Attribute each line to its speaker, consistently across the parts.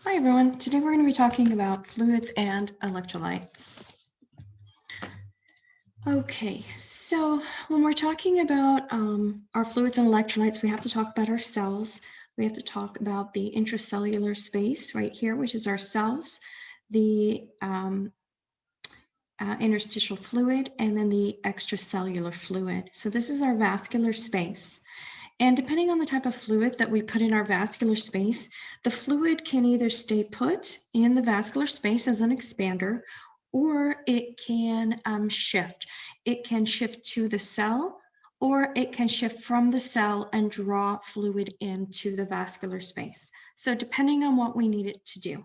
Speaker 1: Hi everyone, today we're going to be talking about fluids and electrolytes. Okay, so when we're talking about our fluids and electrolytes, we have to talk about our cells. We have to talk about the intracellular space right here, which is our cells, the interstitial fluid, and then the extracellular fluid. So this is our vascular space. And depending on the type of fluid that we put in our vascular space, the fluid can either stay put in the vascular space as an expander, or it can shift. It can shift to the cell, or it can shift from the cell and draw fluid into the vascular space. So depending on what we need it to do.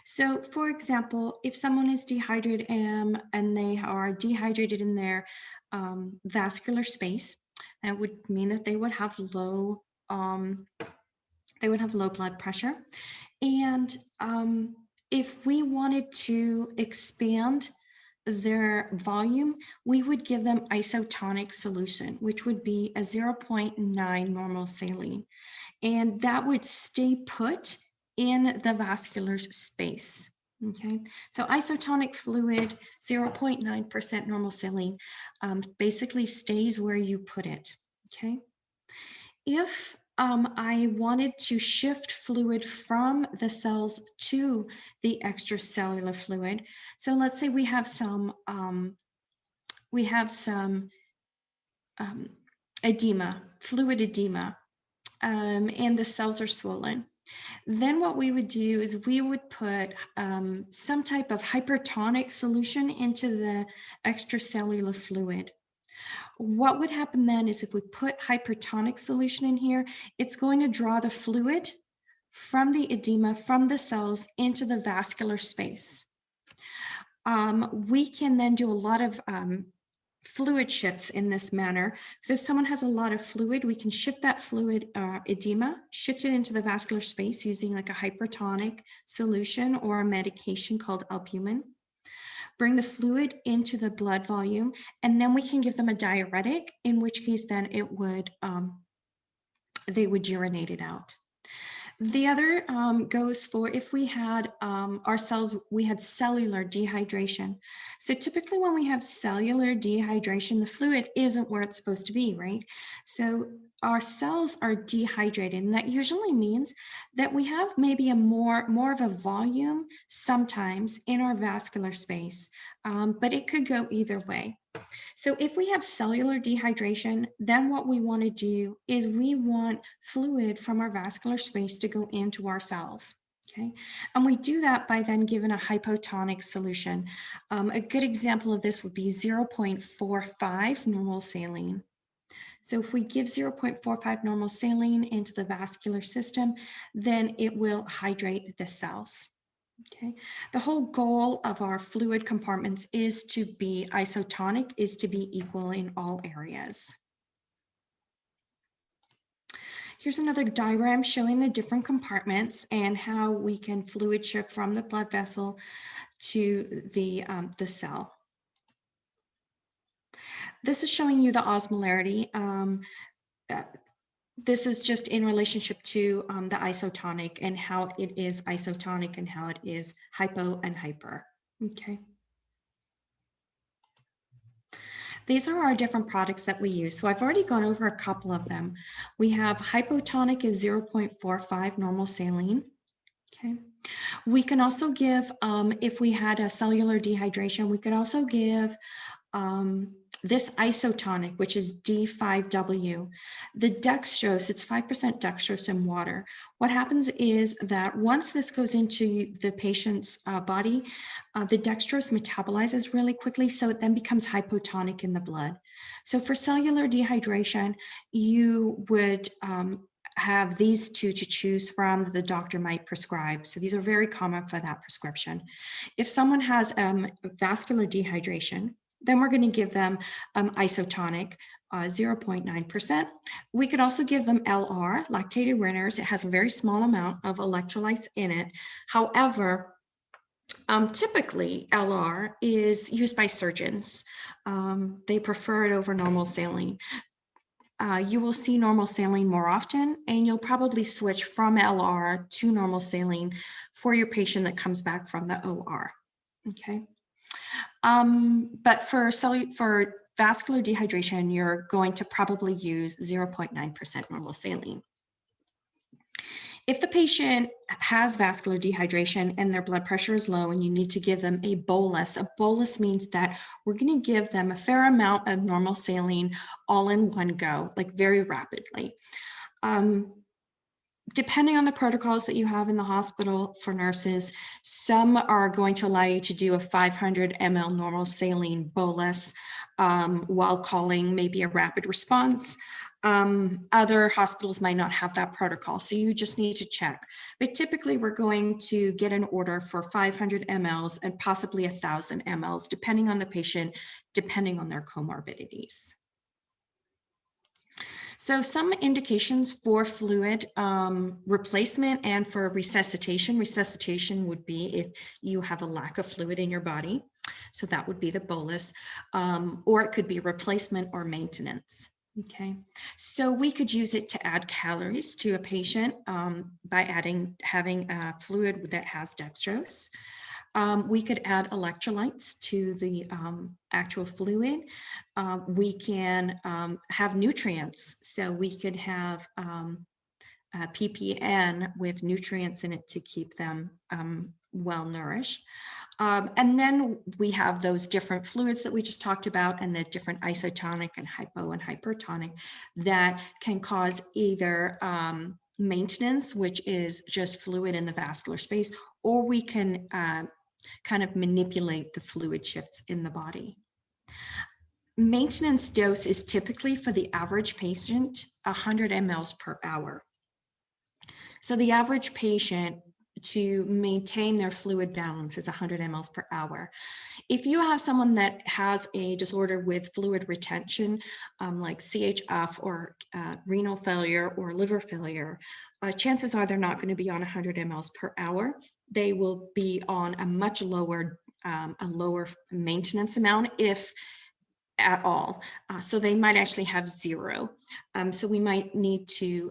Speaker 1: So for example, if someone is dehydrated and they are dehydrated in their vascular space, that would mean that they would have low blood pressure. And if we wanted to expand their volume, we would give them isotonic solution, which would be a 0.9 normal saline. And that would stay put in the vascular space. Okay, so isotonic fluid, 0.9% normal saline, basically stays where you put it. Okay, if I wanted to shift fluid from the cells to the extracellular fluid, so let's say we have some edema, fluid edema, and the cells are swollen. Then what we would do is we would put some type of hypertonic solution into the extracellular fluid. What would happen then is if we put hypertonic solution in here, it's going to draw the fluid from the edema, from the cells into the vascular space. We can then do a lot of fluid shifts in this manner. So if someone has a lot of fluid, we can shift that fluid edema, shift it into the vascular space using like a hypertonic solution or a medication called albumin. Bring the fluid into the blood volume, and then we can give them a diuretic, in which case then it would, they would urinate it out. The other goes for if we had our cells, we had cellular dehydration. So typically when we have cellular dehydration, the fluid isn't where it's supposed to be, right? So our cells are dehydrated, and that usually means that we have maybe a more of a volume sometimes in our vascular space, but it could go either way. So if we have cellular dehydration, then what we want to do is we want fluid from our vascular space to go into our cells. Okay, and we do that by then giving a hypotonic solution. A good example of this would be 0.45 normal saline. So if we give 0.45 normal saline into the vascular system, then it will hydrate the cells. Okay, the whole goal of our fluid compartments is to be isotonic, is to be equal in all areas. Here's another diagram showing the different compartments and how we can fluid shift from the blood vessel to the cell. This is showing you the osmolarity. This is just in relationship to the isotonic and how it is isotonic and how it is hypo and hyper. Okay. These are our different products that we use. So I've already gone over a couple of them. We have hypotonic is 0.45 normal saline. Okay. We can also give, if we had a cellular dehydration, we could also give this isotonic, which is D5W. The dextrose, it's 5% dextrose in water. What happens is that once this goes into the patient's body, the dextrose metabolizes really quickly, so it then becomes hypotonic in the blood. So for cellular dehydration, you would have these two to choose from that the doctor might prescribe. So these are very common for that prescription. If someone has vascular dehydration, then we're going to give them isotonic, 0.9%. We could also give them LR, lactated riners. It has a very small amount of electrolytes in it. However, typically LR is used by surgeons. They prefer it over normal saline. you will see normal saline more often, and you'll probably switch from LR to normal saline for your patient that comes back from the OR. Okay. But for vascular dehydration, you're going to probably use 0.9% normal saline. If the patient has vascular dehydration and their blood pressure is low and you need to give them a bolus means that we're going to give them a fair amount of normal saline all in one go, like very rapidly. Depending on the protocols that you have in the hospital for nurses, some are going to allow you to do a 500 ml normal saline bolus while calling maybe a rapid response. Other hospitals might not have that protocol, so you just need to check. But typically we're going to get an order for 500 mLs and possibly 1,000 mLs, depending on the patient, depending on their comorbidities. So some indications for fluid replacement and for resuscitation. Resuscitation would be if you have a lack of fluid in your body. So that would be the bolus, or it could be replacement or maintenance. Okay, so we could use it to add calories to a patient by having a fluid that has dextrose. We could add electrolytes to the actual fluid. We can have nutrients. So we could have PPN with nutrients in it to keep them well nourished. And then we have those different fluids that we just talked about and the different isotonic and hypo and hypertonic that can cause either maintenance, which is just fluid in the vascular space, or we can kind of manipulate the fluid shifts in the body. Maintenance dose is typically for the average patient 100 mLs per hour. So the average patient to maintain their fluid balance is 100 mLs per hour. If you have someone that has a disorder with fluid retention, like CHF or renal failure or liver failure, chances are they're not going to be on 100 mLs per hour. They will be on a much lower, maintenance amount, if at all. So they might actually have zero. So we might need to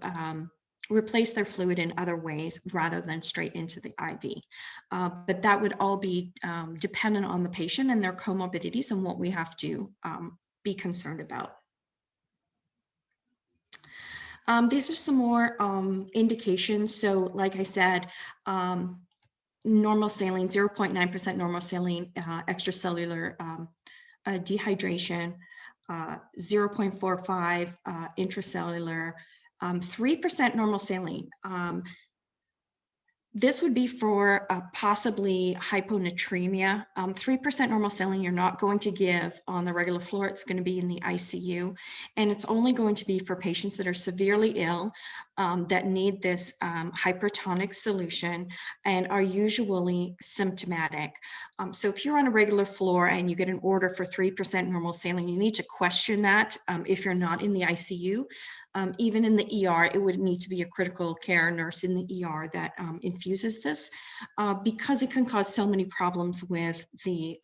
Speaker 1: replace their fluid in other ways rather than straight into the IV. But that would all be dependent on the patient and their comorbidities and what we have to be concerned about. These are some more indications. So like I said, normal saline, 0.9% normal saline, extracellular dehydration, 0.45 intracellular, 3% normal saline. This would be for possibly hyponatremia. 3% normal saline you're not going to give on the regular floor. It's going to be in the ICU. And it's only going to be for patients that are severely ill, that need this hypertonic solution and are usually symptomatic. So if you're on a regular floor and you get an order for 3% normal saline, you need to question that if you're not in the ICU. Even in the ER, it would need to be a critical care nurse in the ER that infuses this because it can cause so many problems with the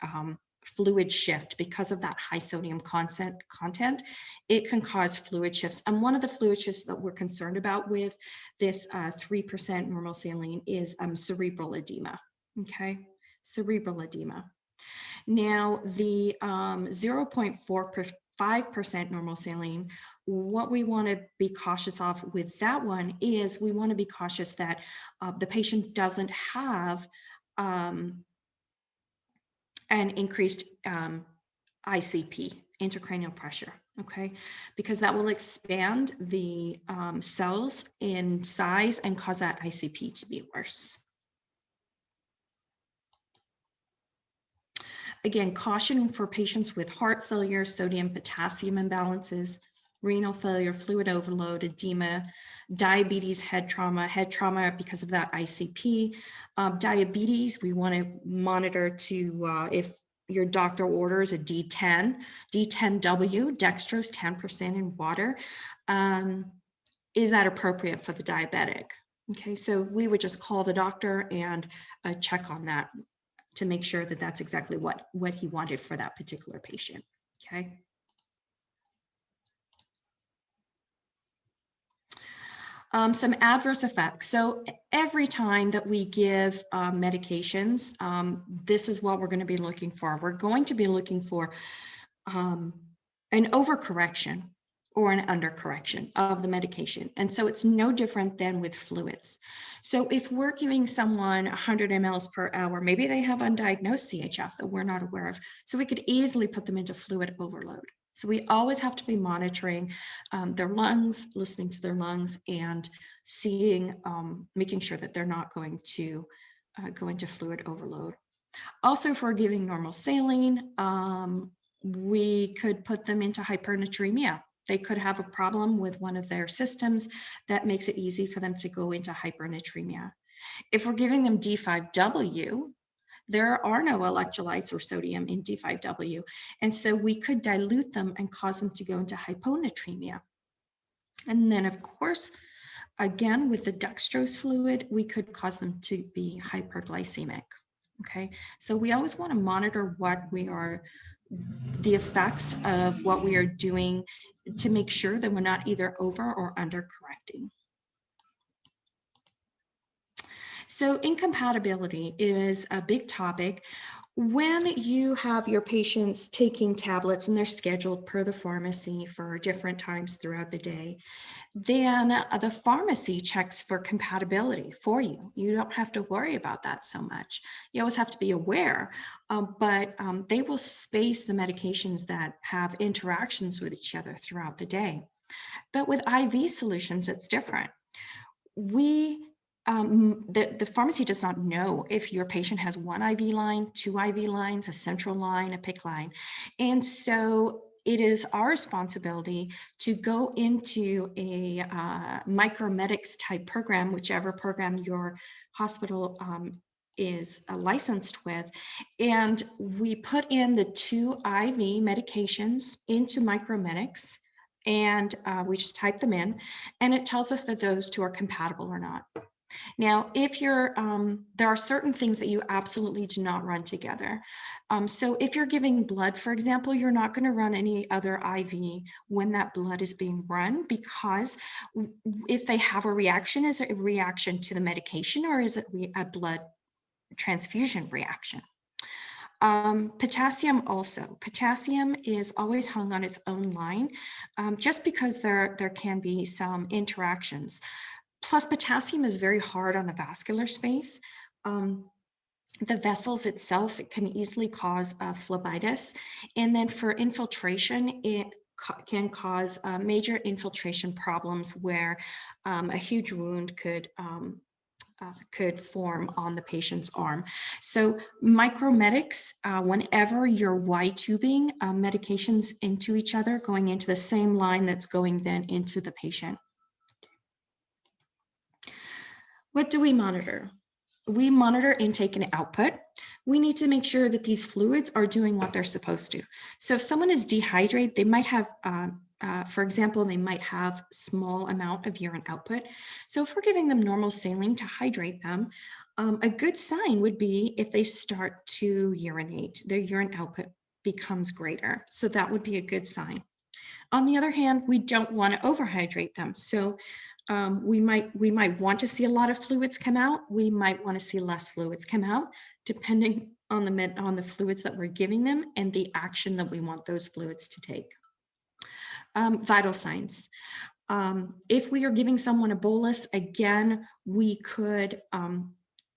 Speaker 1: fluid shift because of that high sodium content. It can cause fluid shifts. And one of the fluid shifts that we're concerned about with this 3% normal saline is cerebral edema, okay? Cerebral edema. Now, the 0.45% normal saline, what we want to be cautious of with that one is we want to be cautious that the patient doesn't have an increased ICP, intracranial pressure, okay? Because that will expand the cells in size and cause that ICP to be worse. Again, caution for patients with heart failure, sodium potassium imbalances, renal failure, fluid overload, edema, diabetes, head trauma because of that ICP. Diabetes, we want to monitor to if your doctor orders a D10, D10W, dextrose 10% in water. Is that appropriate for the diabetic? Okay, so we would just call the doctor and check on that to make sure that that's exactly what he wanted for that particular patient, okay? Some adverse effects. So every time that we give medications, this is what we're going to be looking for. We're going to be looking for an overcorrection or an undercorrection of the medication. And so it's no different than with fluids. So if we're giving someone 100 mLs per hour, maybe they have undiagnosed CHF that we're not aware of. So we could easily put them into fluid overload. So we always have to be monitoring their lungs, listening to their lungs, and seeing, making sure that they're not going to go into fluid overload. Also, for giving normal saline, we could put them into hypernatremia. They could have a problem with one of their systems that makes it easy for them to go into hypernatremia. If we're giving them D5W, there are no electrolytes or sodium in D5W. And so we could dilute them and cause them to go into hyponatremia. And then, of course, again, with the dextrose fluid, we could cause them to be hyperglycemic. Okay, so we always want to monitor the effects of what we are doing to make sure that we're not either over or under correcting. So incompatibility is a big topic. When you have your patients taking tablets and they're scheduled per the pharmacy for different times throughout the day, then the pharmacy checks for compatibility for you. You don't have to worry about that so much. You always have to be aware, but they will space the medications that have interactions with each other throughout the day. But with IV solutions, it's different. The pharmacy does not know if your patient has one IV line, two IV lines, a central line, a PICC line. And so it is our responsibility to go into a micromedics type program, whichever program your hospital is licensed with. And we put in the two IV medications into micromedics, and we just type them in, and it tells us that those two are compatible or not. Now, if you're, there are certain things that you absolutely do not run together. So if you're giving blood, for example, you're not going to run any other IV when that blood is being run, because if they have a reaction, is it a reaction to the medication or is it a blood transfusion reaction? Potassium also. Potassium is always hung on its own line, just because there can be some interactions. Plus, potassium is very hard on the vascular space. The vessels itself, it can easily cause phlebitis. And then for infiltration, it can cause major infiltration problems where a huge wound could form on the patient's arm. So micromedics, whenever you're Y-tubing medications into each other, going into the same line that's going then into the patient. What do we monitor? We monitor intake and output. We need to make sure that these fluids are doing what they're supposed to. So if someone is dehydrated, they might have, for example, they might have small amount of urine output. So if we're giving them normal saline to hydrate them, a good sign would be if they start to urinate, their urine output becomes greater. So that would be a good sign. On the other hand, we don't want to overhydrate them. So we might want to see a lot of fluids come out. We might want to see less fluids come out, depending on the fluids that we're giving them and the action that we want those fluids to take. Vital signs. If we are giving someone a bolus, again, we could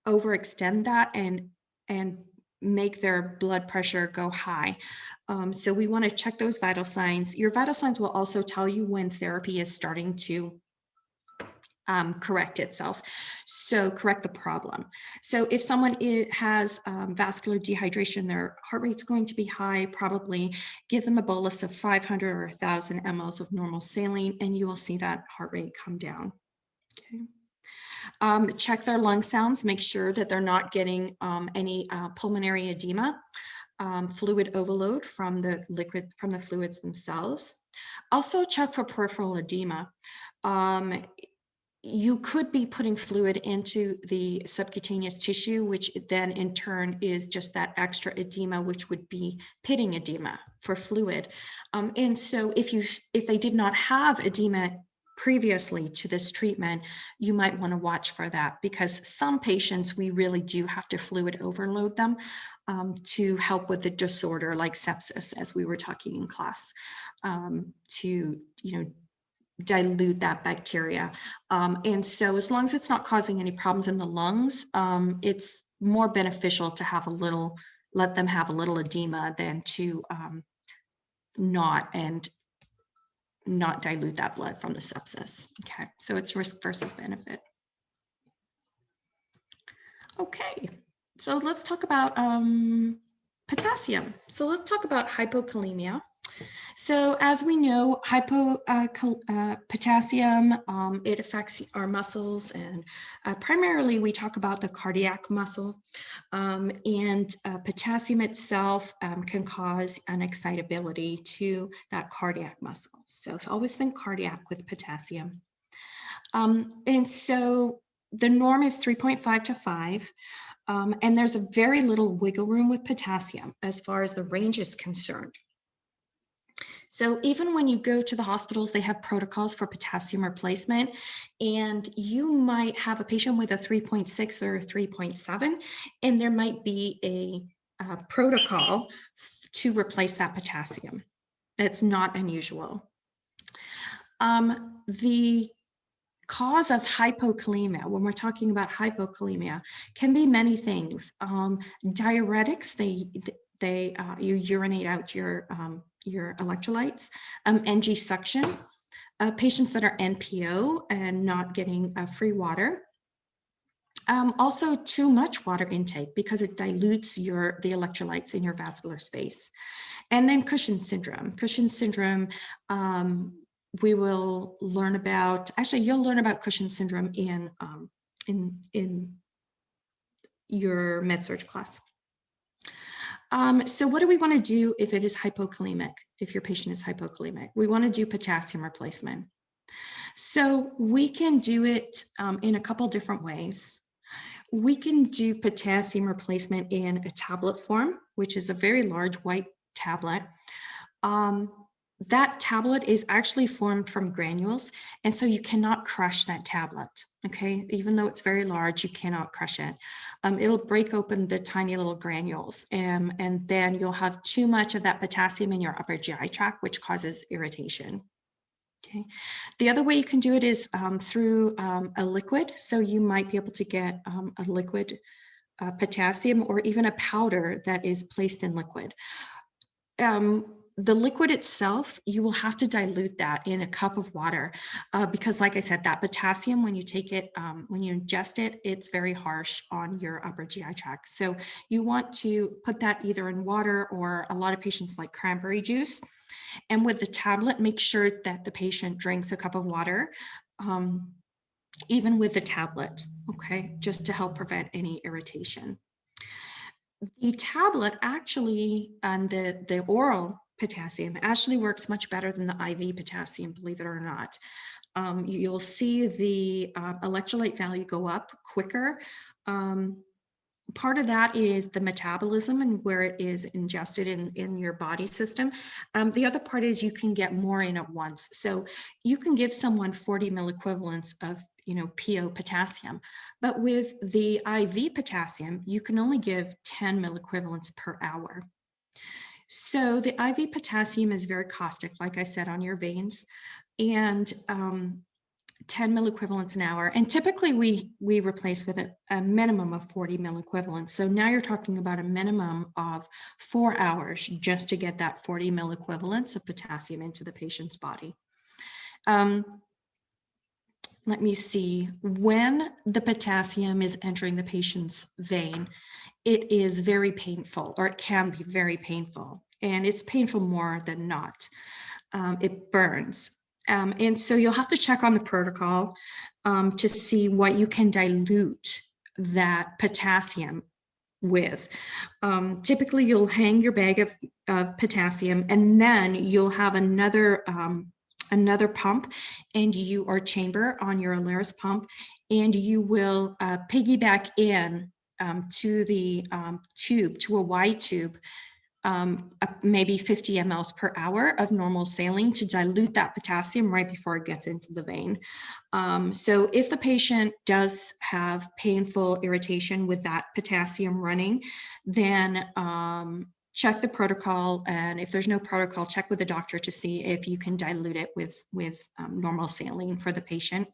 Speaker 1: overextend that and make their blood pressure go high. So we want to check those vital signs. Your vital signs will also tell you when therapy is starting to correct itself. So correct the problem. So if someone has vascular dehydration, their heart rate's going to be high, probably give them a bolus of 500 or 1,000 mLs of normal saline, and you will see that heart rate come down. Okay. Check their lung sounds, make sure that they're not getting any pulmonary edema, fluid overload from the fluids themselves. Also check for peripheral edema. You could be putting fluid into the subcutaneous tissue, which then in turn is just that extra edema, which would be pitting edema for fluid. And so if they did not have edema previously to this treatment, you might want to watch for that, because some patients, we really do have to fluid overload them to help with the disorder like sepsis, as we were talking in class, to, dilute that bacteria. And so as long as it's not causing any problems in the lungs, it's more beneficial to have let them have a little edema than to not dilute that blood from the sepsis. Okay, so it's risk versus benefit. Okay, so let's talk about potassium. So let's talk about hypokalemia. So as we know, potassium, it affects our muscles, and primarily we talk about the cardiac muscle, and potassium itself can cause an excitability to that cardiac muscle. So always think cardiac with potassium. And so the norm is 3.5 to 5. And there's a very little wiggle room with potassium as far as the range is concerned. So even when you go to the hospitals, they have protocols for potassium replacement, and you might have a patient with a 3.6 or 3.7, and there might be a protocol to replace that potassium. That's not unusual. The cause of hypokalemia, when we're talking about hypokalemia, can be many things. Diuretics, you urinate out your electrolytes, NG suction, patients that are NPO and not getting free water. Also too much water intake, because it dilutes the electrolytes in your vascular space. And then Cushing's syndrome. Cushing's syndrome, we will learn about, actually you'll learn about Cushing's syndrome in your med-surg class. So what do we want to do if it is hypokalemic, if your patient is hypokalemic? We want to do potassium replacement. So we can do it in a couple different ways. We can do potassium replacement in a tablet form, which is a very large white tablet. That tablet is actually formed from granules, and so you cannot crush that tablet, okay? Even though it's very large, you cannot crush it. It'll break open the tiny little granules, and then you'll have too much of that potassium in your upper GI tract, which causes irritation. Okay. The other way you can do it is through a liquid. So you might be able to get a liquid potassium, or even a powder that is placed in liquid. The liquid itself, you will have to dilute that in a cup of water because, like I said, that potassium, when you take it, when you ingest it, it's very harsh on your upper GI tract. So you want to put that either in water, or a lot of patients like cranberry juice. And with the tablet, make sure that the patient drinks a cup of water, even with the tablet, okay, just to help prevent any irritation. The tablet actually, and the oral potassium actually works much better than the IV potassium, believe it or not. You'll see the electrolyte value go up quicker. Part of that is the metabolism and where it is ingested in your body system. The other part is you can get more in at once. So you can give someone 40 milliequivalents of PO potassium, but with the IV potassium, you can only give 10 milliequivalents per hour. So the IV potassium is very caustic, like I said, on your veins, and 10 milliequivalents an hour. And typically we replace with a minimum of 40 milliequivalents. So now you're talking about a minimum of 4 hours just to get that 40 milliequivalents of potassium into the patient's body. Let me see. When the potassium is entering the patient's vein, it is very painful, or it can be very painful. And it's painful more than not. It burns. And so you'll have to check on the protocol to see what you can dilute that potassium with. Typically, you'll hang your bag of potassium, and then you'll have another pump or chamber on your Alaris pump, and you will piggyback in to the tube, to a Y tube, maybe 50 mLs per hour of normal saline to dilute that potassium right before it gets into the vein. So if the patient does have painful irritation with that potassium running, then check the protocol, and if there's no protocol, check with the doctor to see if you can dilute it with normal saline for the patient.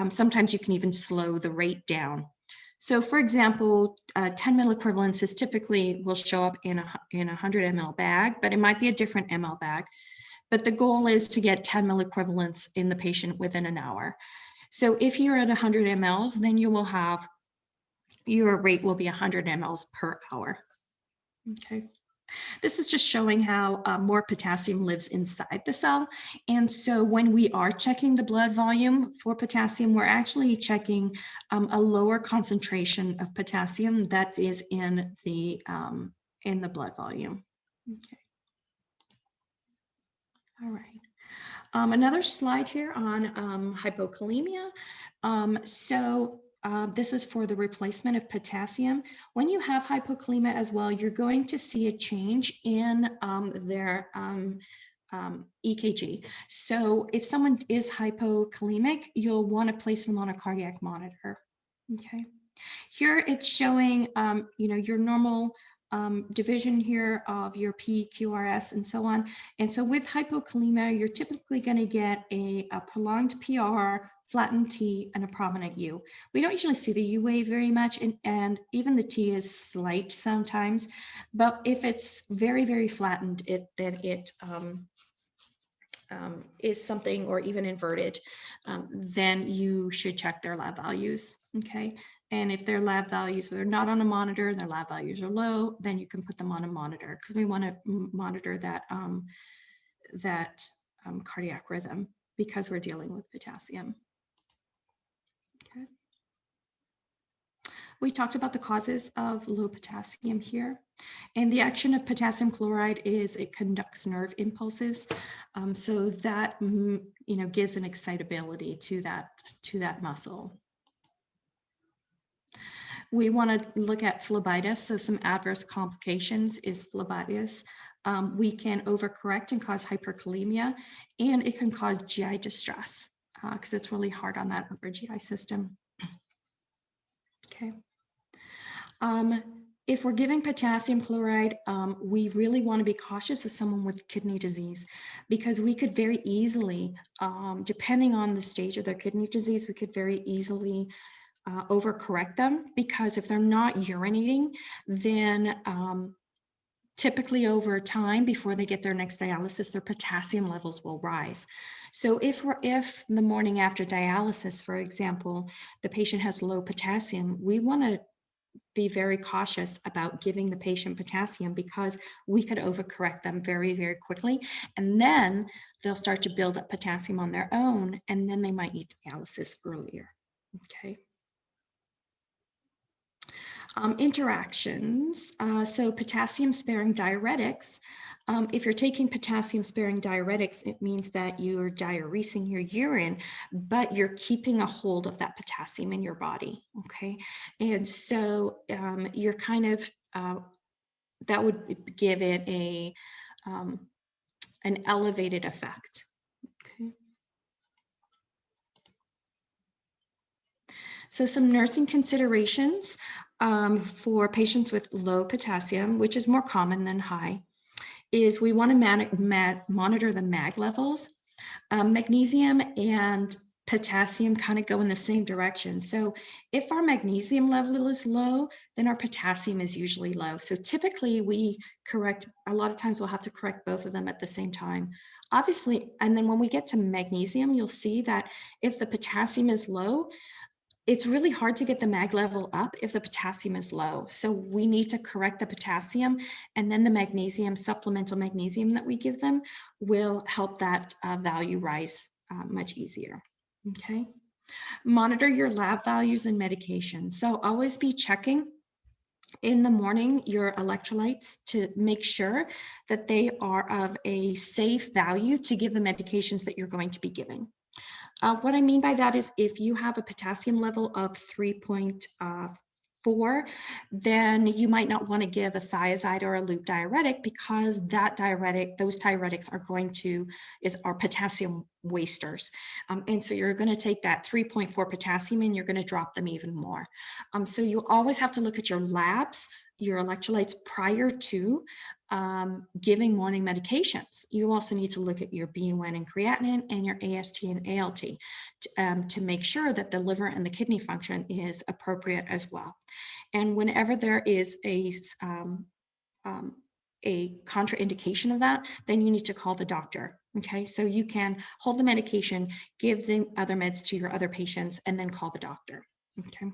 Speaker 1: Sometimes you can even slow the rate down. So for example, 10 milliequivalents is typically will show up in a 100 ml bag, but it might be a different ml bag. But the goal is to get 10 milliequivalents in the patient within an hour. So if you're at 100 mLs, then you will have, your rate will be 100 mLs per hour. Okay. This is just showing how more potassium lives inside the cell. And so when we are checking the blood volume for potassium, we're actually checking a lower concentration of potassium that is in the blood volume. Okay. All right. Another slide here on hypokalemia. This is for the replacement of potassium. When you have hypokalemia as well, you're going to see a change in their EKG. So if someone is hypokalemic, you'll want to place them on a cardiac monitor. Okay. Here it's showing, your normal division here of your P, QRS, and so on. And so with hypokalemia, you're typically going to get a prolonged PR, flattened T, and a prominent U. We don't usually see the U wave very much, and even the T is slight sometimes. But if it's very, very flattened, then it is something, or even inverted, then you should check their lab values. Okay. And if their lab values, they're not on a monitor, and their lab values are low, then you can put them on a monitor, because we want to monitor that cardiac rhythm, because we're dealing with potassium. Okay. We talked about the causes of low potassium here, and the action of potassium chloride is it conducts nerve impulses, so that gives an excitability to that muscle. We want to look at phlebitis. So some adverse complications is phlebitis. We can overcorrect and cause hyperkalemia, and it can cause GI distress because it's really hard on that upper GI system. Okay. If we're giving potassium chloride, we really want to be cautious of someone with kidney disease, because we could very easily, depending on the stage of their kidney disease, we could very easily overcorrect them, because if they're not urinating, then typically over time, before they get their next dialysis, their potassium levels will rise. So if the morning after dialysis, for example, the patient has low potassium, we want to be very cautious about giving the patient potassium, because we could overcorrect them very, very quickly. And then they'll start to build up potassium on their own, and then they might need dialysis earlier. Okay. Interactions. So potassium sparing diuretics. If you're taking potassium sparing diuretics, it means that you're diuresing your urine, but you're keeping a hold of that potassium in your body. Okay. And so you're kind of, that would give it an elevated effect. Okay. So some nursing considerations for patients with low potassium, which is more common than high, is we want to monitor the MAG levels. Magnesium and potassium kind of go in the same direction. So if our magnesium level is low, then our potassium is usually low. So typically we correct, a lot of times we'll have to correct both of them at the same time. Obviously, and then when we get to magnesium, you'll see that if the potassium is low, it's really hard to get the MAG level up if the potassium is low. So we need to correct the potassium, and then the magnesium, supplemental magnesium that we give them, will help that value rise much easier. Okay. Monitor your lab values and medication. So always be checking in the morning your electrolytes to make sure that they are of a safe value to give the medications that you're going to be giving. What I mean by that is if you have a potassium level of 3.5 4, then you might not want to give a thiazide or a loop diuretic, because that diuretic, those diuretics are going to, are potassium wasters. And so you're going to take that 3.4 potassium and you're going to drop them even more. So you always have to look at your labs, your electrolytes prior to giving morning medications. You also need to look at your BUN and creatinine and your AST and ALT to make sure that the liver and the kidney function is appropriate as well. And whenever there is a contraindication of that, then you need to call the doctor. Okay, so you can hold the medication, give the other meds to your other patients, and then call the doctor. Okay.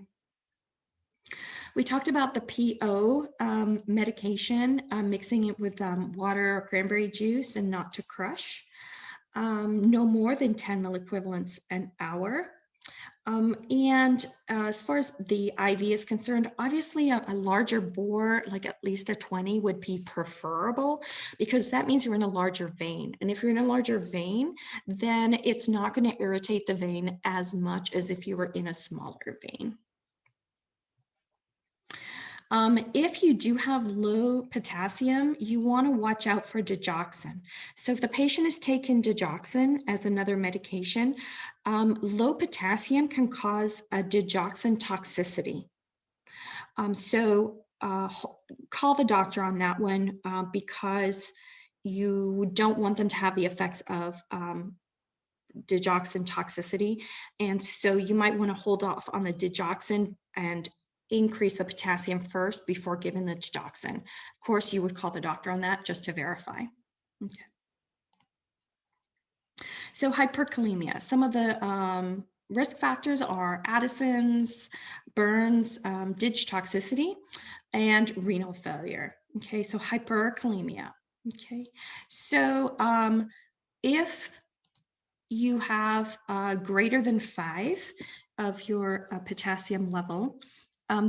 Speaker 1: We talked about the PO medication, mixing it with water or cranberry juice and not to crush. No more than 10 milliequivalents an hour. As far as the IV is concerned, obviously a larger bore, like at least a 20, would be preferable, because that means you're in a larger vein. And if you're in a larger vein, then it's not going to irritate the vein as much as if you were in a smaller vein. If you do have low potassium, you want to watch out for digoxin. So if the patient is taking digoxin as another medication, low potassium can cause a digoxin toxicity. Call the doctor on that one, because you don't want them to have the effects of digoxin toxicity. And so you might want to hold off on the digoxin and increase the potassium first before giving the digoxin. Of course, you would call the doctor on that just to verify. Okay. So hyperkalemia, some of the risk factors are Addison's, Burns, dig toxicity, and renal failure. Okay, so hyperkalemia. Okay, so if you have greater than 5 of your potassium level,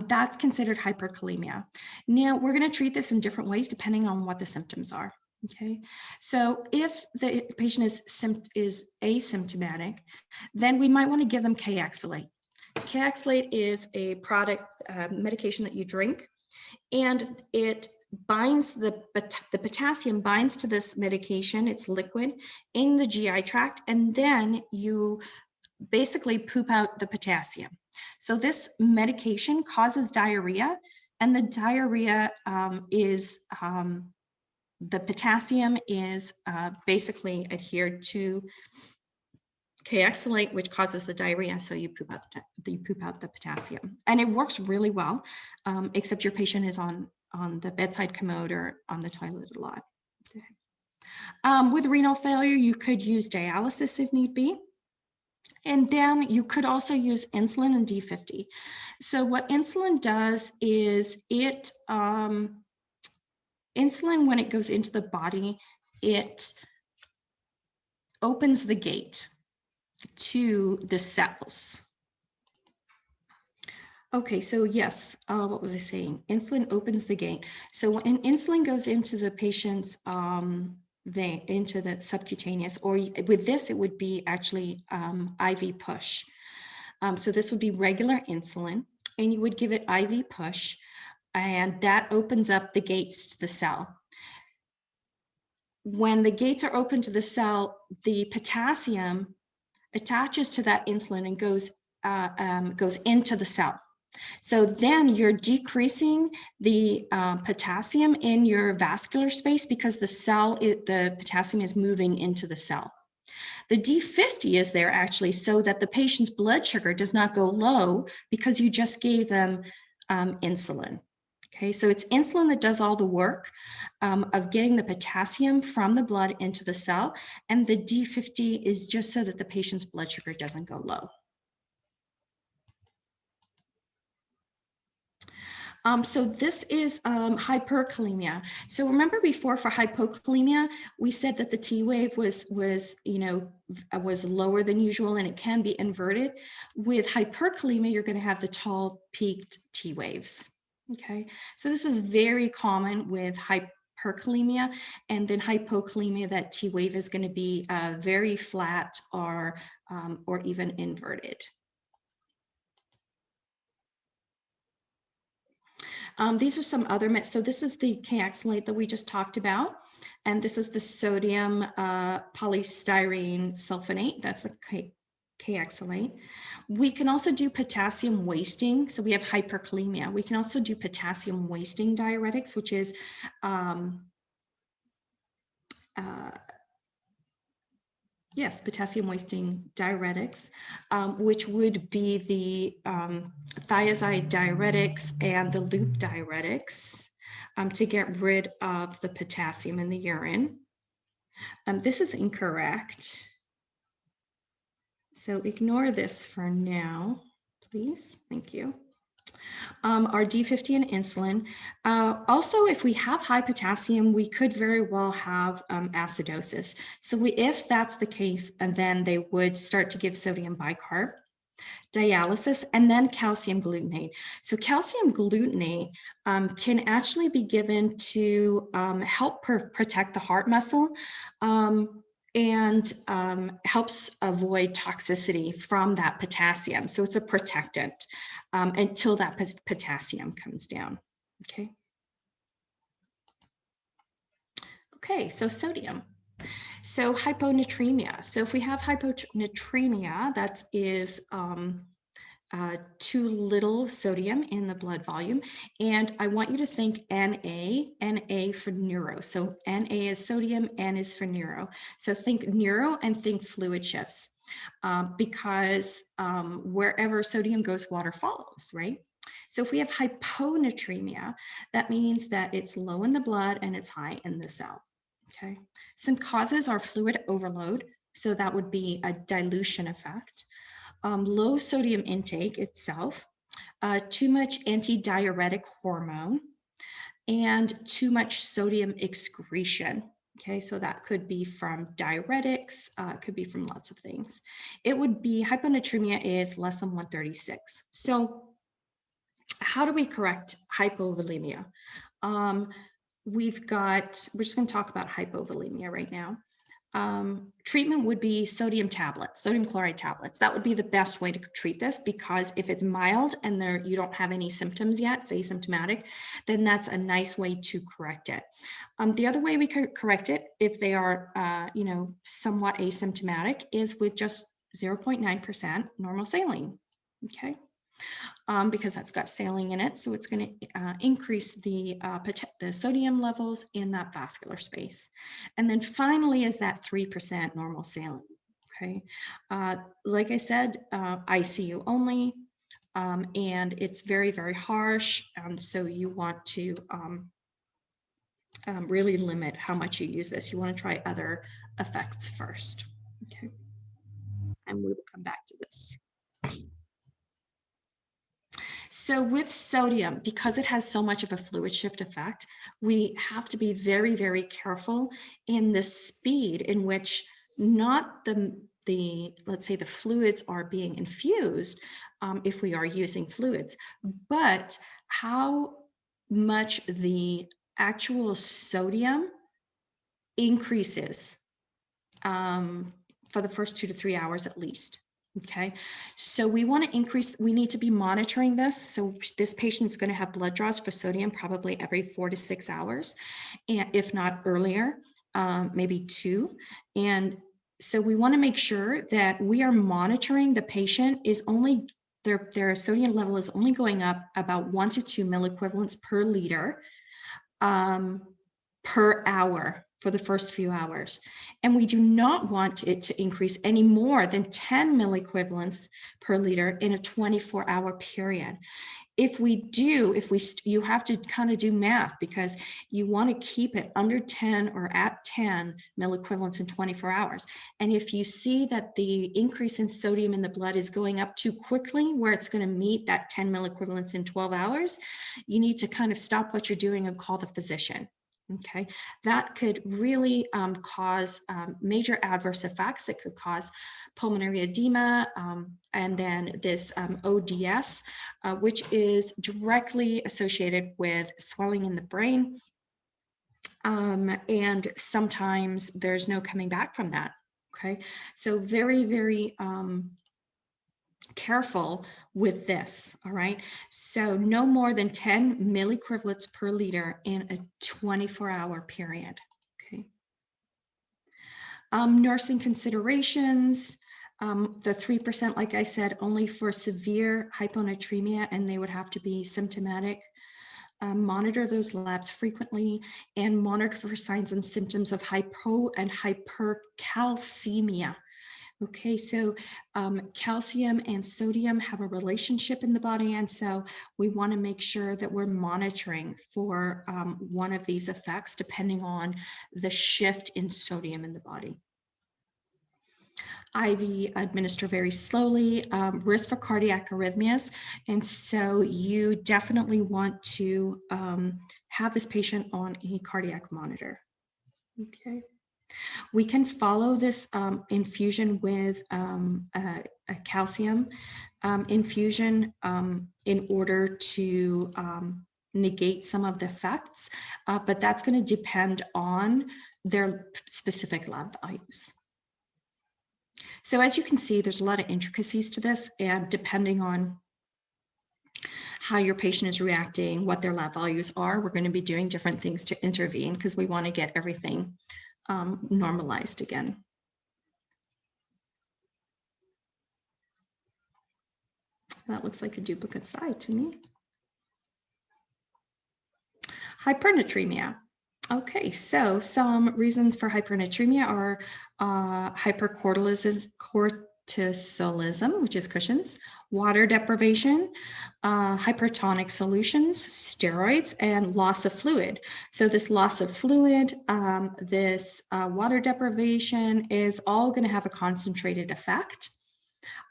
Speaker 1: that's considered hyperkalemia. Now, we're going to treat this in different ways depending on what the symptoms are. Okay, so if the patient is asymptomatic, then we might want to give them K-Oxalate. K-Oxalate is a product, medication that you drink, and it binds the potassium binds to this medication. It's liquid in the GI tract, and then you basically poop out the potassium. So this medication causes diarrhea, and the diarrhea is the potassium is basically adhered to K-Oxalate, which causes the diarrhea. So you poop out the potassium, and it works really well, except your patient is on the bedside commode or on the toilet a lot. Okay. With renal failure, you could use dialysis if need be. And then you could also use insulin and D50. So what insulin does is insulin, when it goes into the body, it opens the gate to the cells. Okay, so yes, what was I saying? Insulin opens the gate. So when insulin goes into the patient's vein, into the subcutaneous, or with this, it would be actually IV push. So this would be regular insulin, and you would give it IV push, and that opens up the gates to the cell. When the gates are open to the cell, the potassium attaches to that insulin and goes into the cell. So then you're decreasing the potassium in your vascular space, because the potassium is moving into the cell. The D50 is there actually so that the patient's blood sugar does not go low, because you just gave them insulin. Okay, so it's insulin that does all the work of getting the potassium from the blood into the cell, and the D50 is just so that the patient's blood sugar doesn't go low. So this is hyperkalemia. So remember before, for hypokalemia, we said that the T wave was lower than usual, and it can be inverted. With hyperkalemia, you're going to have the tall peaked T waves. Okay, so this is very common with hyperkalemia, and then hypokalemia, that T wave is going to be very flat or even inverted. These are some other so this is the K-oxalate that we just talked about. And this is the sodium polystyrene sulfonate. That's the K-oxalate. We can also do potassium wasting. So we have hyperkalemia. We can also do potassium wasting diuretics, which is yes, potassium wasting diuretics, which would be the thiazide diuretics and the loop diuretics to get rid of the potassium in the urine. This is incorrect. So ignore this for now, please. Thank you. Our D50 and insulin. Also, if we have high potassium, we could very well have acidosis. So if that's the case, and then they would start to give sodium bicarb, dialysis, and then calcium glutamate. So calcium glutamate can actually be given to help protect the heart muscle and helps avoid toxicity from that potassium. So it's a protectant until that potassium comes down, okay? Okay, so sodium. So hyponatremia. So if we have hyponatremia, that is too little sodium in the blood volume. And I want you to think Na for neuro. So Na is sodium, N is for neuro. So think neuro and think fluid shifts because wherever sodium goes, water follows, right? So if we have hyponatremia, that means that it's low in the blood and it's high in the cell, okay? Some causes are fluid overload. So that would be a dilution effect. Low sodium intake itself, too much antidiuretic hormone, and too much sodium excretion. Okay, so that could be from diuretics, could be from lots of things. It would be hyponatremia is less than 136. So how do we correct hypovolemia? We're just going to talk about hypovolemia right now. Treatment would be sodium tablets, sodium chloride tablets. That would be the best way to treat this, because if it's mild and you don't have any symptoms yet, it's asymptomatic, then that's a nice way to correct it. The other way we could correct it, if they are, somewhat asymptomatic, is with just 0.9% normal saline. Okay. Because that's got saline in it. So it's going to increase the sodium levels in that vascular space. And then finally is that 3% normal saline. Okay. Like I said, ICU only, and it's very, very harsh. So you want to really limit how much you use this. You want to try other effects first. Okay. And we will come back to this. So with sodium, because it has so much of a fluid shift effect, we have to be very, very careful in the speed in which not let's say the fluids are being infused, if we are using fluids, but how much the actual sodium increases for the first 2 to 3 hours at least. Okay, so we want to we need to be monitoring this. So this patient is going to have blood draws for sodium probably every 4 to 6 hours, and if not earlier, maybe 2. And so we want to make sure that we are monitoring the patient is only, their sodium level is only going up about 1 to 2 milliequivalents per liter per hour for the first few hours. And we do not want it to increase any more than 10 milliequivalents per liter in a 24-hour period. If you have to kind of do math, because you want to keep it under 10 or at 10 milliequivalents in 24 hours. And if you see that the increase in sodium in the blood is going up too quickly, where it's going to meet that 10 milliequivalents in 12 hours, you need to kind of stop what you're doing and call the physician. Okay, that could really cause major adverse effects. It could cause pulmonary edema, and then this ODS, which is directly associated with swelling in the brain. And sometimes there's no coming back from that. Okay, so very, very careful with this, all right? So no more than 10 milliequivalents per liter in a 24-hour period, okay? Nursing considerations, the 3%, like I said, only for severe hyponatremia, and they would have to be symptomatic. Monitor those labs frequently and monitor for signs and symptoms of hypo and hypercalcemia. Okay, so calcium and sodium have a relationship in the body, and so we want to make sure that we're monitoring for one of these effects depending on the shift in sodium in the body. IV administer very slowly, risk for cardiac arrhythmias. And so you definitely want to have this patient on a cardiac monitor. Okay. We can follow this infusion with a calcium infusion in order to negate some of the effects, but that's going to depend on their specific lab values. So as you can see, there's a lot of intricacies to this, and depending on how your patient is reacting, what their lab values are, we're going to be doing different things to intervene because we want to get everything normalized again. That looks like a duplicate slide to me. Hypernatremia. Okay, so some reasons for hypernatremia are hypercortisolism, which is Cushing's, water deprivation, hypertonic solutions, steroids, and loss of fluid. So this loss of fluid, this water deprivation is all going to have a concentrated effect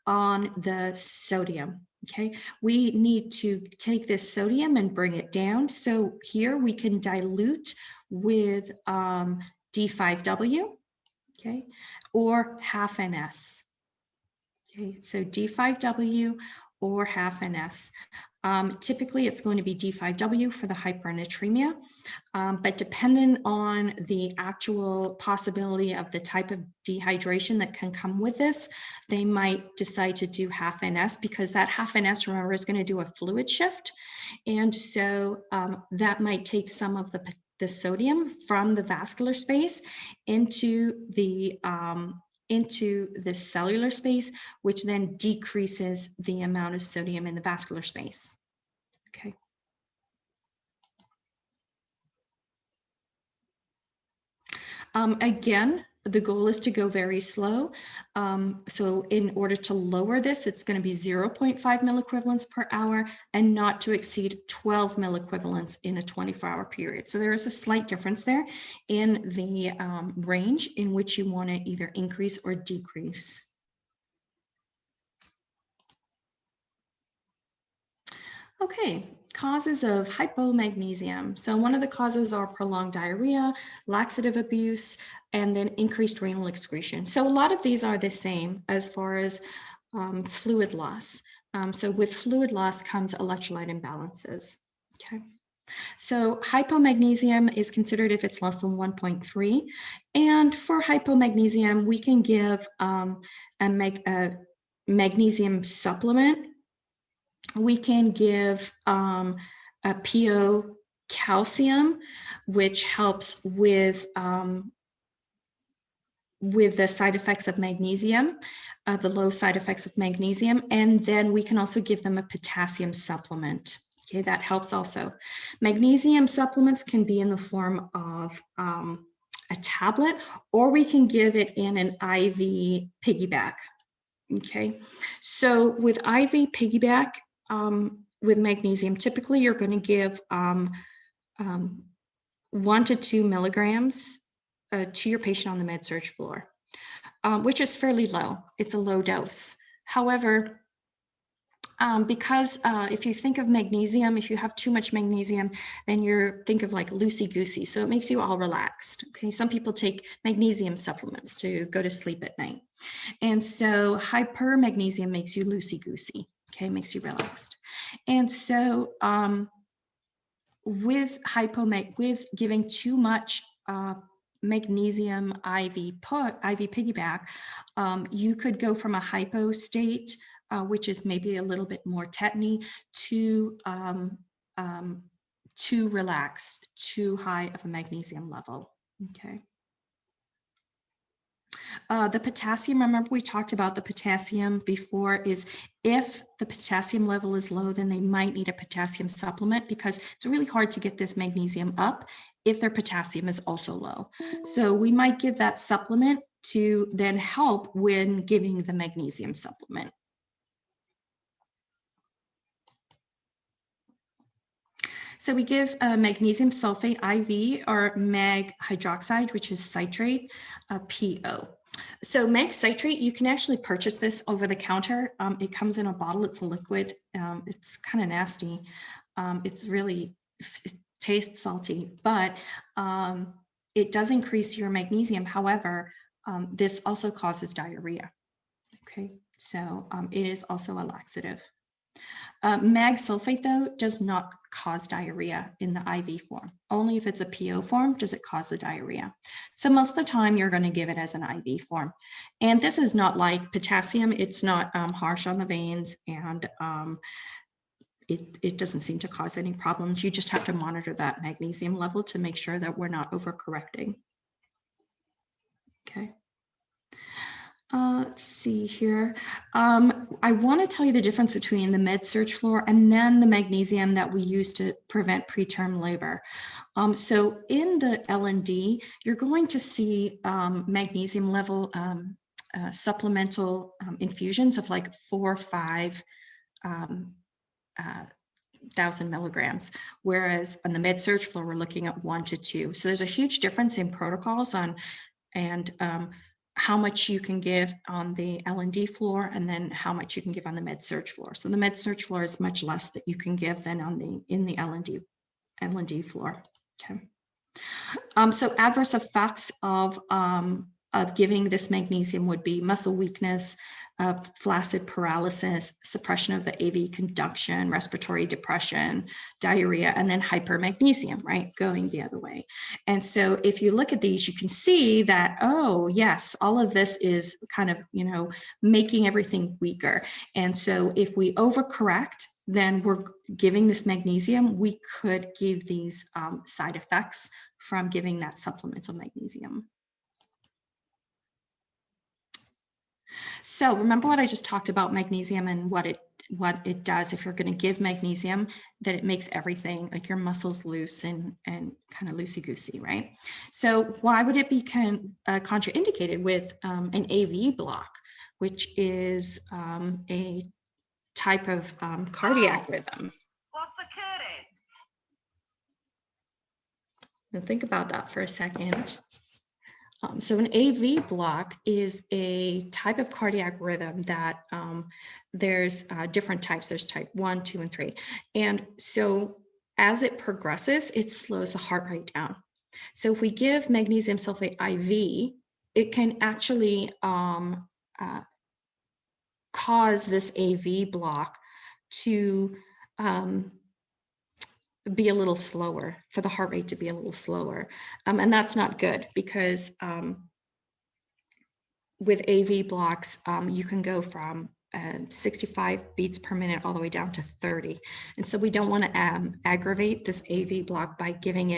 Speaker 1: on the sodium. Okay, we need to take this sodium and bring it down. So here we can dilute with D5W, okay, or half NS. Okay, so D5W or half NS. Typically, it's going to be D5W for the hypernatremia, but depending on the actual possibility of the type of dehydration that can come with this, they might decide to do half NS because that half NS, remember, is going to do a fluid shift. And so that might take some of the sodium from the vascular space into the cellular space, which then decreases the amount of sodium in the vascular space. Okay. Again, the goal is to go very slow. So in order to lower this, it's going to be 0.5 milliequivalents per hour and not to exceed 12 milliequivalents in a 24-hour period. So there is a slight difference there in the range in which you want to either increase or decrease. Okay, causes of hypomagnesium. So one of the causes are prolonged diarrhea, laxative abuse, and then increased renal excretion. So a lot of these are the same as far as fluid loss. So with fluid loss comes electrolyte imbalances. Okay. So hypomagnesium is considered if it's less than 1.3. And for hypomagnesium, we can give a magnesium supplement. We can give a PO calcium, which helps with the side effects of magnesium, the low side effects of magnesium. And then we can also give them a potassium supplement. Okay, that helps also. Magnesium supplements can be in the form of a tablet, or we can give it in an IV piggyback. Okay, so with IV piggyback, with magnesium, typically you're going to give 1 to 2 milligrams to your patient on the med-surg floor, which is fairly low. It's a low dose. However, because if you think of magnesium, if you have too much magnesium, then you think of like loosey-goosey. So it makes you all relaxed. Okay, some people take magnesium supplements to go to sleep at night. And so hypermagnesium makes you loosey-goosey. Okay, makes you relaxed. And so with giving too much magnesium IV piggyback, you could go from a hypo state which is maybe a little bit more tetany, too relaxed, too high of a magnesium level. Okay. The potassium, remember we talked about the potassium before, is if the potassium level is low, then they might need a potassium supplement because it's really hard to get this magnesium up if their potassium is also low. So we might give that supplement to then help when giving the magnesium supplement. So we give magnesium sulfate IV or mag hydroxide, which is citrate, PO. So mag citrate, you can actually purchase this over the counter. It comes in a bottle, it's a liquid. It's kind of nasty. It's really, it tastes salty, but it does increase your magnesium. However, this also causes diarrhea. Okay, so it is also a laxative. Mag sulfate, though, does not cause diarrhea in the IV form. Only if it's a PO form does it cause the diarrhea. So most of the time, you're going to give it as an IV form. And this is not like potassium. It's not harsh on the veins, and it doesn't seem to cause any problems. You just have to monitor that magnesium level to make sure that we're not overcorrecting. Okay. Let's see here. I want to tell you the difference between the med-surg floor and then the magnesium that we use to prevent preterm labor. So in the L&D, you're going to see magnesium level supplemental infusions of like 4 or 5 thousand milligrams, whereas on the med-surg floor, we're looking at 1 to 2. So there's a huge difference in protocols on and how much you can give on the L&D floor and then how much you can give on the med-surg floor. So the med-surg floor is much less that you can give than on in the L&D floor. Okay. So adverse effects of giving this magnesium would be muscle weakness, flaccid paralysis, suppression of the AV conduction, respiratory depression, diarrhea, and then hypermagnesium, right? Going the other way. And so if you look at these, you can see that, oh, yes, all of this is kind of, making everything weaker. And so if we overcorrect, then we're giving this magnesium, we could give these side effects from giving that supplemental magnesium. So remember what I just talked about magnesium and what it does if you're going to give magnesium, that it makes everything like your muscles loose and kind of loosey-goosey, right? So why would it be contraindicated with an AV block, which is a type of cardiac rhythm?
Speaker 2: What's occurring?
Speaker 1: Now think about that for a second. So an AV block is a type of cardiac rhythm that there's different types. There's type 1, 2, and 3. And so as it progresses, it slows the heart rate down. So if we give magnesium sulfate IV, it can actually cause this AV block to be a little slower, for the heart rate to be a little slower. And that's not good because with AV blocks, you can go from 65 beats per minute all the way down to 30. And so we don't want to aggravate this AV block by giving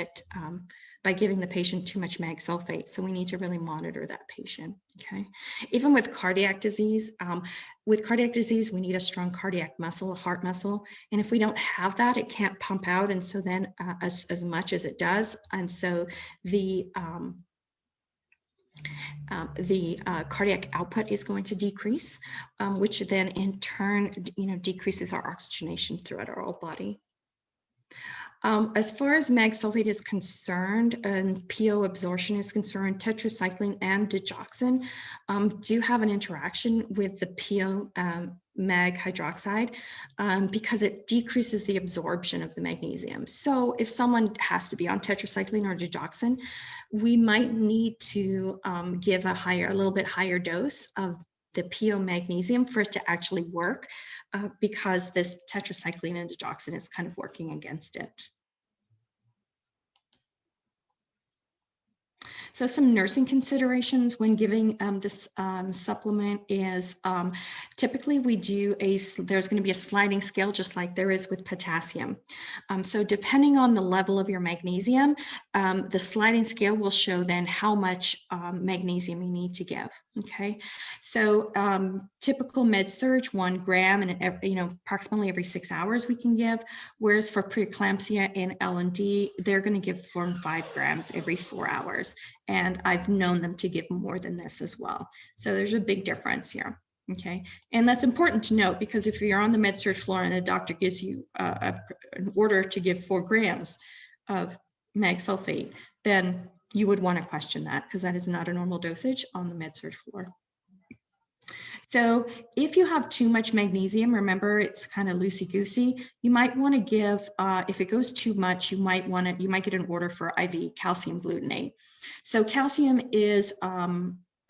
Speaker 1: the patient too much mag sulfate. So we need to really monitor that patient, okay? Even with cardiac disease, we need a strong cardiac muscle, heart muscle. And if we don't have that, it can't pump out. And so then as much as it does. And so the cardiac output is going to decrease, which then in turn, decreases our oxygenation throughout our whole body. As far as mag sulfate is concerned and PO absorption is concerned, tetracycline and digoxin do have an interaction with the PO mag hydroxide because it decreases the absorption of the magnesium. So if someone has to be on tetracycline or digoxin, we might need to give a little bit higher dose of the PO magnesium for it to actually work because this tetracycline and digoxin is kind of working against it. So some nursing considerations when giving this supplement is typically we do there's going to be a sliding scale just like there is with potassium. So depending on the level of your magnesium, the sliding scale will show then how much magnesium you need to give. Okay, so typical med surge 1 gram and approximately every 6 hours we can give, whereas for preeclampsia and L&D they're going to give 4 and 5 grams every 4 hours. And I've known them to give more than this as well. So there's a big difference here. Okay. And that's important to note because if you're on the med surg floor and a doctor gives you an order to give 4 grams of mag sulfate, then you would want to question that because that is not a normal dosage on the med surg floor. So if you have too much magnesium, remember it's kind of loosey-goosey, you might want to give, if it goes too much, you might get an order for IV calcium glutamate. So calcium is,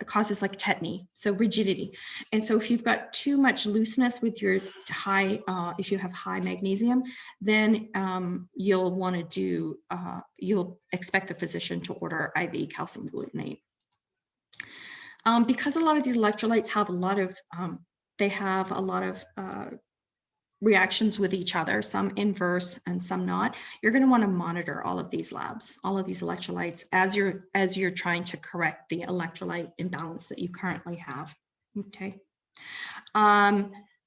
Speaker 1: causes like tetany, so rigidity. And so if you've got too much looseness with your high, if you have high magnesium, then you'll want to do, you'll expect the physician to order IV calcium glutamate. Because a lot of these electrolytes have a lot of, reactions with each other, some inverse and some not, you're going to want to monitor all of these labs, all of these electrolytes as you're trying to correct the electrolyte imbalance that you currently have. Okay.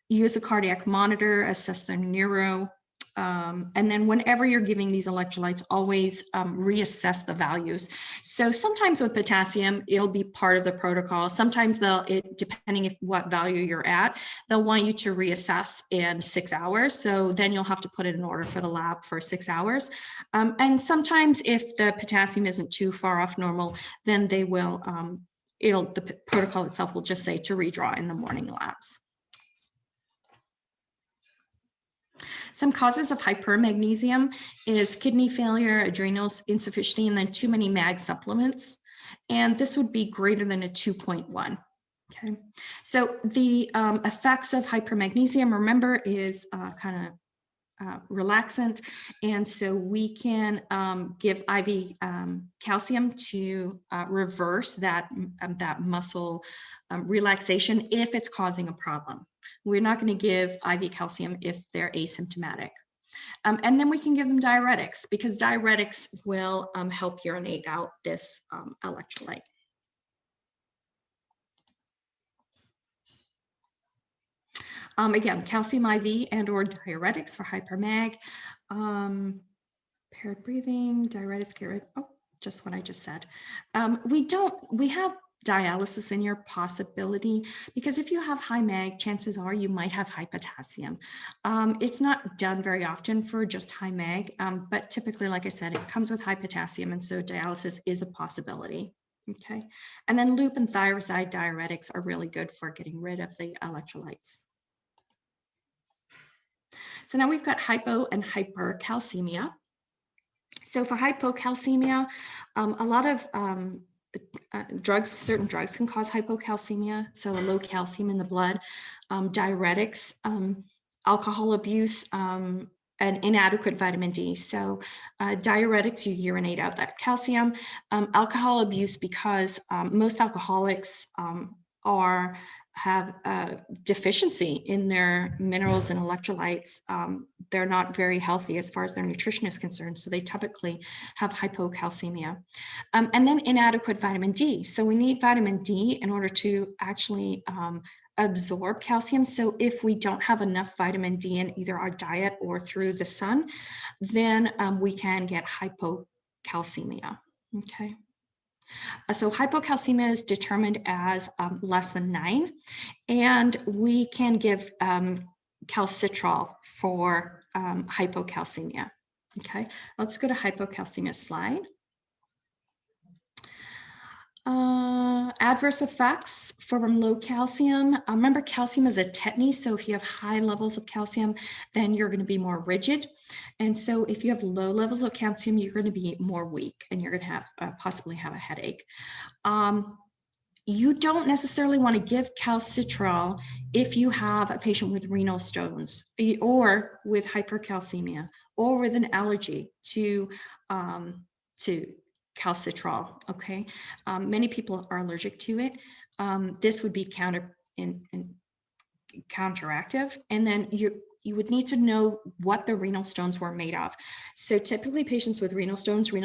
Speaker 1: Use a cardiac monitor, assess their neuro. And then whenever you're giving these electrolytes, always reassess the values. So sometimes with potassium, it'll be part of the protocol. Sometimes depending if what value you're at, they'll want you to reassess in 6 hours. So then you'll have to put it in order for the lab for 6 hours. And sometimes if the potassium isn't too far off normal, then they will, the protocol itself will just say to redraw in the morning labs. Some causes of hypermagnesium is kidney failure, adrenal insufficiency, and then too many mag supplements. And this would be greater than a 2.1. Okay, so the effects of hypermagnesium, remember, is kind of relaxant. And so we can give IV calcium to reverse that muscle relaxation if it's causing a problem. We're not going to give IV calcium if they're asymptomatic. And then we can give them diuretics because diuretics will help urinate out this electrolyte. Again, calcium IV and or diuretics for hypermag. Paired breathing, diuretics, just what I just said. We have dialysis in your possibility because if you have high mag, chances are you might have high potassium. It's not done very often for just high mag, but typically, like I said, it comes with high potassium, and so dialysis is a possibility. Okay, and then loop and thiazide diuretics are really good for getting rid of the electrolytes. So now we've got hypo and hypercalcemia. So for hypocalcemia, a lot of certain drugs can cause hypocalcemia, so a low calcium in the blood, diuretics, alcohol abuse, and inadequate vitamin D. So diuretics, you urinate out that calcium. Alcohol abuse, because most alcoholics have a deficiency in their minerals and electrolytes. They're not very healthy as far as their nutrition is concerned, so they typically have hypocalcemia. And then inadequate vitamin D. So we need vitamin D in order to actually absorb calcium. So if we don't have enough vitamin D in either our diet or through the sun, then we can get hypocalcemia. Okay. So hypocalcemia is determined as less than 9, and we can give calcitrol for hypocalcemia. Okay, let's go to hypocalcemia slide. Adverse effects from low calcium. Remember, calcium is a tetany, so if you have high levels of calcium, then you're going to be more rigid. And so if you have low levels of calcium, you're going to be more weak and you're going to have possibly have a headache. You don't necessarily want to give calcitrol if you have a patient with renal stones or with hypercalcemia or with an allergy to calcitrol, okay? Many people are allergic to it. This would be counteractive, and then you would need to know what the renal stones were made of. So typically patients with renal stones can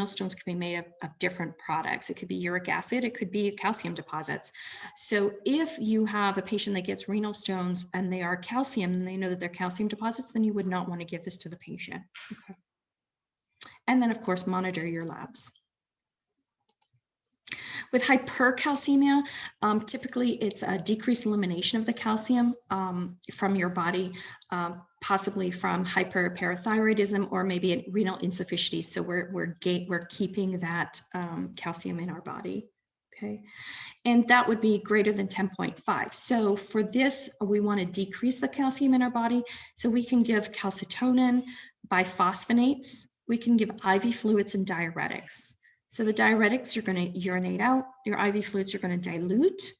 Speaker 1: be made of different products. It could be uric acid, it could be calcium deposits. So if you have a patient that gets renal stones and they are calcium and they know that they're calcium deposits, then you would not want to give this to the patient. Okay. And then of course, monitor your labs. With hypercalcemia, typically it's a decreased elimination of the calcium from your body, possibly from hyperparathyroidism or maybe a renal insufficiency. So we're keeping that calcium in our body. Okay, and that would be greater than 10.5. So for this, we want to decrease the calcium in our body. So we can give calcitonin, biphosphonates, we can give IV fluids and diuretics. So the diuretics, you're going to urinate out, your IV fluids are going to dilute,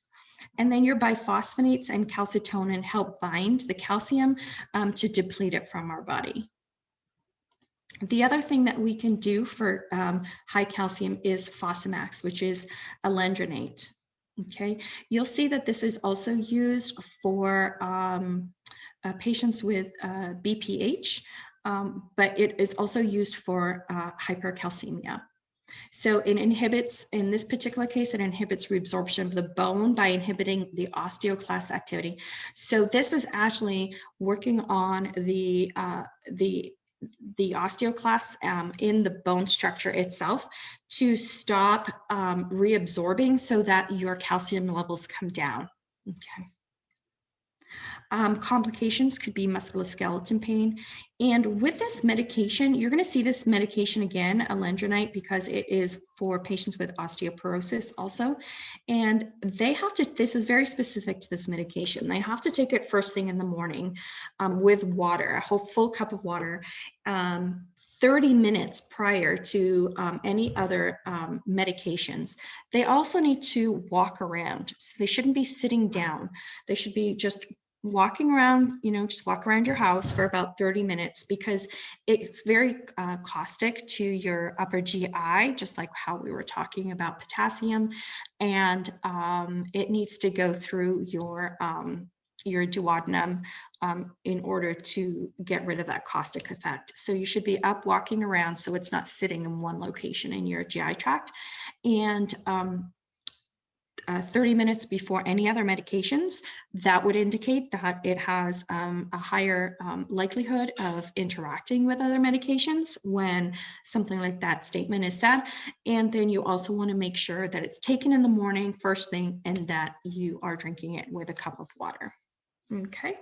Speaker 1: and then your biphosphonates and calcitonin help bind the calcium to deplete it from our body. The other thing that we can do for high calcium is Fosamax, which is alendronate. Okay, you'll see that this is also used for patients with BPH, but it is also used for hypercalcemia. So it inhibits, in this particular case, it inhibits reabsorption of the bone by inhibiting the osteoclast activity. So this is actually working on the osteoclasts in the bone structure itself to stop reabsorbing so that your calcium levels come down. Okay. Complications could be musculoskeletal pain. And with this medication, you're going to see this medication again, alendronate, because it is for patients with osteoporosis also. And they have to, this is very specific to this medication. They have to take it first thing in the morning with water, a whole full cup of water, 30 minutes prior to any other medications. They also need to walk around. So they shouldn't be sitting down. They should be just walking around, just walk around your house for about 30 minutes, because it's very caustic to your upper GI, just like how we were talking about potassium, and it needs to go through your duodenum in order to get rid of that caustic effect. So you should be up walking around so it's not sitting in one location in your GI tract. And 30 minutes before any other medications, that would indicate that it has a higher likelihood of interacting with other medications when something like that statement is said. And then you also want to make sure that it's taken in the morning first thing and that you are drinking it with a cup of water. Okay.